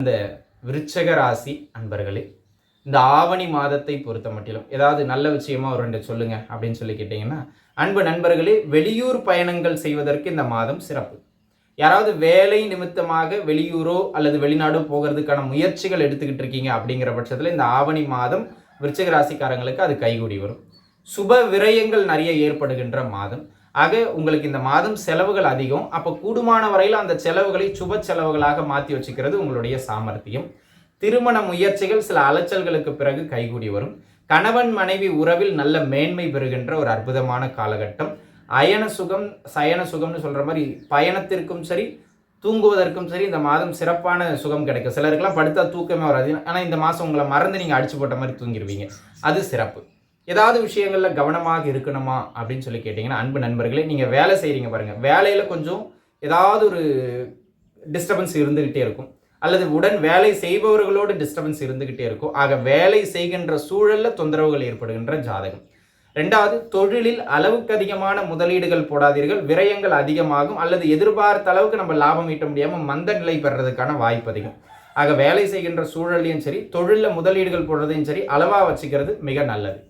இந்த விருச்சக ராசி அன்பர்களே, இந்த ஆவணி மாதத்தை பொறுத்த மட்டிலும் ஏதாவது நல்ல விஷயமா ஒரு 2 சொல்லுங்க அப்படின்னு சொல்லி கேட்டீங்கன்னா, அன்பு நண்பர்களே, வெளியூர் பயணங்கள் செய்வதற்கு இந்த மாதம் சிறப்பு. யாராவது வேலை நிமித்தமாக வெளியூரோ அல்லது வெளிநாடோ போகிறதுக்கான முயற்சிகள் எடுத்துக்கிட்டு இருக்கீங்க அப்படிங்கிற பட்சத்தில் இந்த ஆவணி மாதம் விருச்சிக ராசிக்காரங்களுக்கு அது கைகூடி வரும். சுப விரயங்கள் நிறைய ஏற்படுகின்ற மாதம். ஆக உங்களுக்கு இந்த மாதம் செலவுகள் அதிகம். அப்போ கூடுமான வரையில் அந்த செலவுகளை சுப செலவுகளாக மாற்றி வச்சுக்கிறது உங்களுடைய சாமர்த்தியம். திருமண முயற்சிகள் சில அலைச்சல்களுக்கு பிறகு கைகூடி வரும். கணவன் மனைவி உறவில் நல்ல மேன்மை பெறுகின்ற ஒரு அற்புதமான காலகட்டம். அயன சுகம் சயன சுகம்னு சொல்ற மாதிரி பயணத்திற்கும் சரி தூங்குவதற்கும் சரி இந்த மாதம் சிறப்பான சுகம் கிடைக்கும். சிலருக்கெல்லாம் படுத்தா தூக்கமே வராது. ஆனால் இந்த மாதம் உங்களை மறந்து நீங்கள் அடிச்சு போட்ட மாதிரி தூங்கிடுவீங்க. அது சிறப்பு. ஏதாவது விஷயங்களில் கவனமாக இருக்கணுமா அப்படின்னு சொல்லி கேட்டிங்கன்னா, அன்பு நண்பர்களே, நீங்கள் வேலை செய்கிறீங்க பாருங்கள், வேலையில் கொஞ்சம் ஏதாவது ஒரு டிஸ்டர்பன்ஸ் இருந்துக்கிட்டே இருக்கும், அல்லது உடன் வேலை செய்பவர்களோடு டிஸ்டர்பன்ஸ் இருந்துக்கிட்டே இருக்கும். ஆக வேலை செய்கின்ற சூழலில் தொந்தரவுகள் ஏற்படுகின்ற ஜாதகம். 2வது, தொழிலில் அளவுக்கு அதிகமான முதலீடுகள் போடாதீர்கள். விரயங்கள் அதிகமாகும், அல்லது எதிர்பார்த்த அளவுக்கு நம்ம லாபம் ஈட்ட முடியாமல் மந்த நிலை பெறதுக்கான வாய்ப்பு அதிகம். ஆக வேலை செய்கின்ற சூழலையும் சரி, தொழிலில் முதலீடுகள் போடுறதையும் சரி அளவாக வச்சுக்கிறது மிக நல்லது.